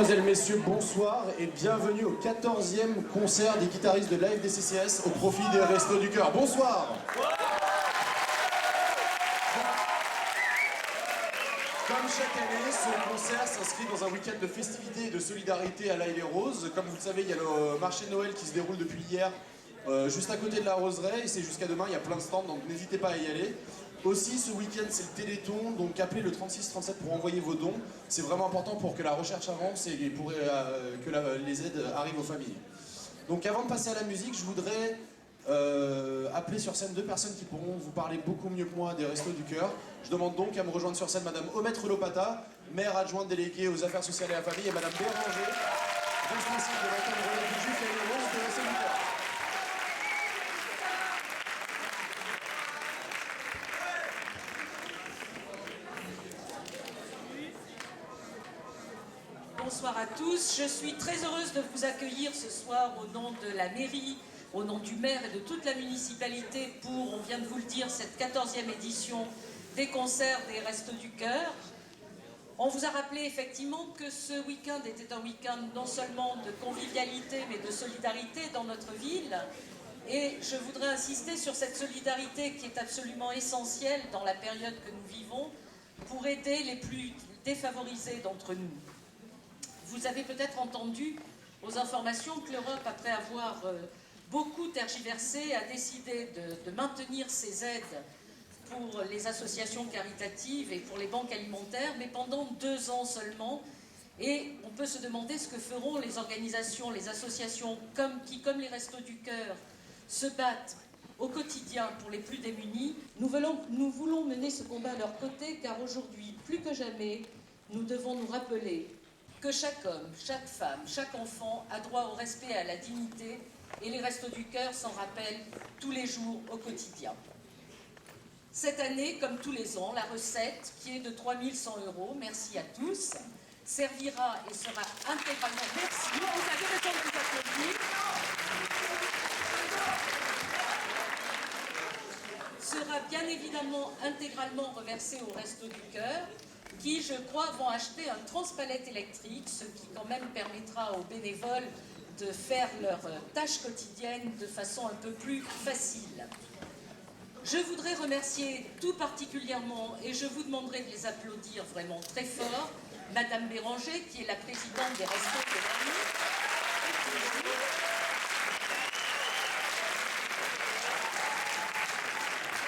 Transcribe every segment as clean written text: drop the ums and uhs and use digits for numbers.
Mesdemoiselles, Messieurs, bonsoir et bienvenue au 14e concert des guitaristes de l'AFDCCS au profit des Restos du Cœur. Bonsoir. Comme chaque année, ce concert s'inscrit dans un week-end de festivités et de solidarité à l'Aïle et Rose. Comme vous le savez, il y a le marché de Noël qui se déroule depuis hier juste à côté de la Roseraie et c'est jusqu'à demain, il y a plein de stands, donc n'hésitez pas à y aller. Aussi, ce week-end, c'est le Téléthon, donc appelez le 3637 pour envoyer vos dons. C'est vraiment important pour que la recherche avance et pour que les aides arrivent aux familles. Donc avant de passer à la musique, je voudrais appeler sur scène deux personnes qui pourront vous parler beaucoup mieux que moi des Restos du Cœur. Je demande donc à me rejoindre sur scène Madame Omette Relopata, maire adjointe déléguée aux affaires sociales et à la famille, et Madame Béranger, responsable de l'antenne relais du Juif et des Roses des Restos du Cœur. Bonsoir à tous, je suis très heureuse de vous accueillir ce soir au nom de la mairie, au nom du maire et de toute la municipalité pour, on vient de vous le dire, cette 14e édition des concerts des Restos du Cœur. On vous a rappelé effectivement que ce week-end était un week-end non seulement de convivialité mais de solidarité dans notre ville. Et je voudrais insister sur cette solidarité qui est absolument essentielle dans la période que nous vivons pour aider les plus défavorisés d'entre nous. Vous avez peut-être entendu aux informations que l'Europe, après avoir beaucoup tergiversé, a décidé de maintenir ses aides pour les associations caritatives et pour les banques alimentaires, mais pendant 2 ans seulement. Et on peut se demander ce que feront les organisations, les associations qui, comme les Restos du Cœur, se battent au quotidien pour les plus démunis. Nous voulons mener ce combat à leur côté, car aujourd'hui, plus que jamais, nous devons nous rappeler que chaque homme, chaque femme, chaque enfant a droit au respect et à la dignité, et les Restos du Cœur s'en rappellent tous les jours au quotidien. Cette année, comme tous les ans, la recette, qui est de 3 100 €, merci à tous, servira et sera intégralement... Merci, vous avez le temps de vous applaudir. Sera bien évidemment intégralement reversée aux Restos du Cœur, qui, je crois, vont acheter un transpalette électrique, ce qui quand même permettra aux bénévoles de faire leurs tâches quotidiennes de façon un peu plus facile. Je voudrais remercier tout particulièrement, et je vous demanderai de les applaudir vraiment très fort, Madame Béranger, qui est la présidente des Restos de la Nuit.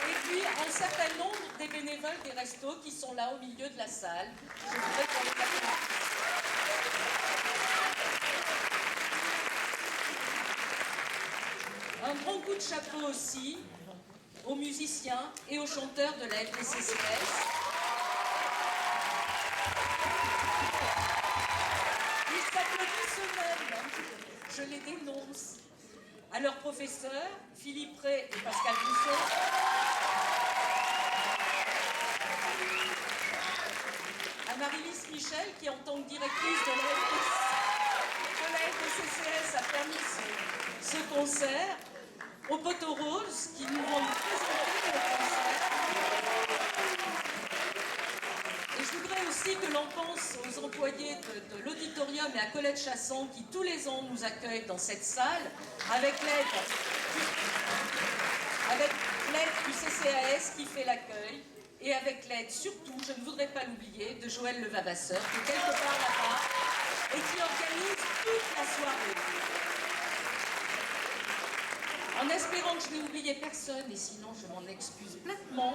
Et puis un certain nombre des bénévoles des Restos qui sont là au milieu de la salle. Je voudrais qu'on les applaudisse. Un grand coup de chapeau aussi aux musiciens et aux chanteurs de la FDCCS. Ils s'applaudissent eux-mêmes, je les dénonce. À leurs professeurs, Philippe Ray et Pascal Rousseau. À Marie-Lise Michel, qui en tant que directrice de la FDCCS a permis ce concert. Aux Poteaux Roses, qui nous vont présenter le concert. Et je voudrais aussi que l'on pense aux employés de l'auditorium et à Colette Chasson, qui tous les ans nous accueillent dans cette salle, avec l'aide du CCAS qui fait l'accueil, et avec l'aide surtout, je ne voudrais pas l'oublier, de Joël Levavasseur, qui est quelque part là-bas, et qui organise toute la soirée. En espérant que je n'ai oublié personne, et sinon je m'en excuse platement,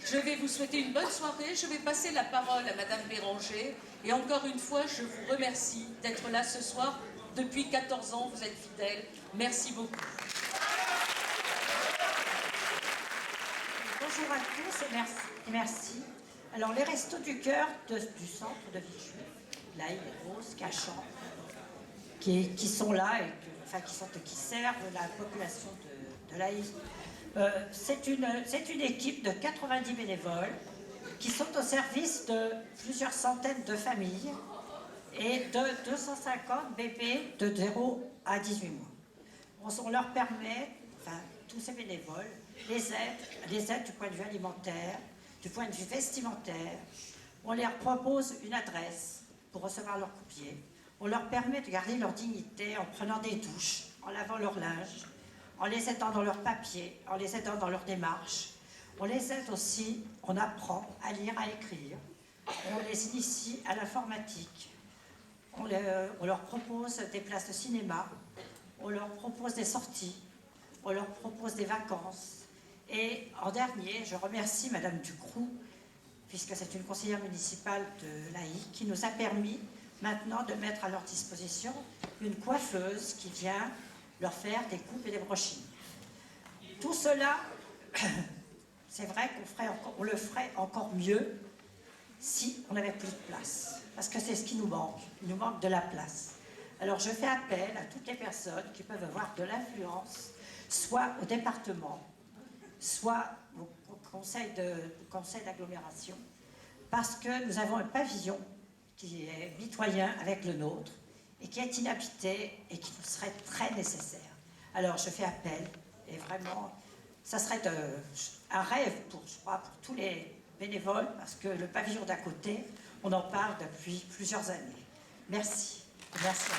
je vais vous souhaiter une bonne soirée. Je vais passer la parole à Madame Béranger. Et encore une fois, je vous remercie d'être là ce soir. Depuis 14 ans, vous êtes fidèles. Merci beaucoup. Bonjour à tous et merci. Alors, les Restos du Cœur du centre de Vichy, l'Aïle et Rose, Cachan, qui sont là et qui servent la population de l'Aïle. C'est une équipe de 90 bénévoles qui sont au service de plusieurs centaines de familles et de 250 bébés de 0 à 18 mois. On leur permet, tous ces bénévoles, les aides du point de vue alimentaire, du point de vue vestimentaire. On leur propose une adresse pour recevoir leur courrier. On leur permet de garder leur dignité en prenant des douches, en lavant leur linge, en les aidant dans leurs papiers, en les aidant dans leurs démarches. On les aide aussi, on apprend à lire, à écrire. On les initie à l'informatique. On leur propose des places de cinéma. On leur propose des sorties. On leur propose des vacances. Et en dernier, je remercie Madame Ducroux, puisque c'est une conseillère municipale de l'AI, qui nous a permis maintenant de mettre à leur disposition une coiffeuse qui vient leur faire des coupes et des brochings. Tout cela, c'est vrai qu'on le ferait encore mieux si on n'avait plus de place. Parce que c'est ce qui nous manque. Il nous manque de la place. Alors je fais appel à toutes les personnes qui peuvent avoir de l'influence, soit au département, soit au conseil d'agglomération, parce que nous avons un pavillon qui est mitoyen avec le nôtre et qui est inhabité et qui nous serait très nécessaire. Alors je fais appel et vraiment, ça serait un rêve je crois, pour tous les bénévoles, parce que le pavillon d'à côté, on en parle depuis plusieurs années. Merci. Merci.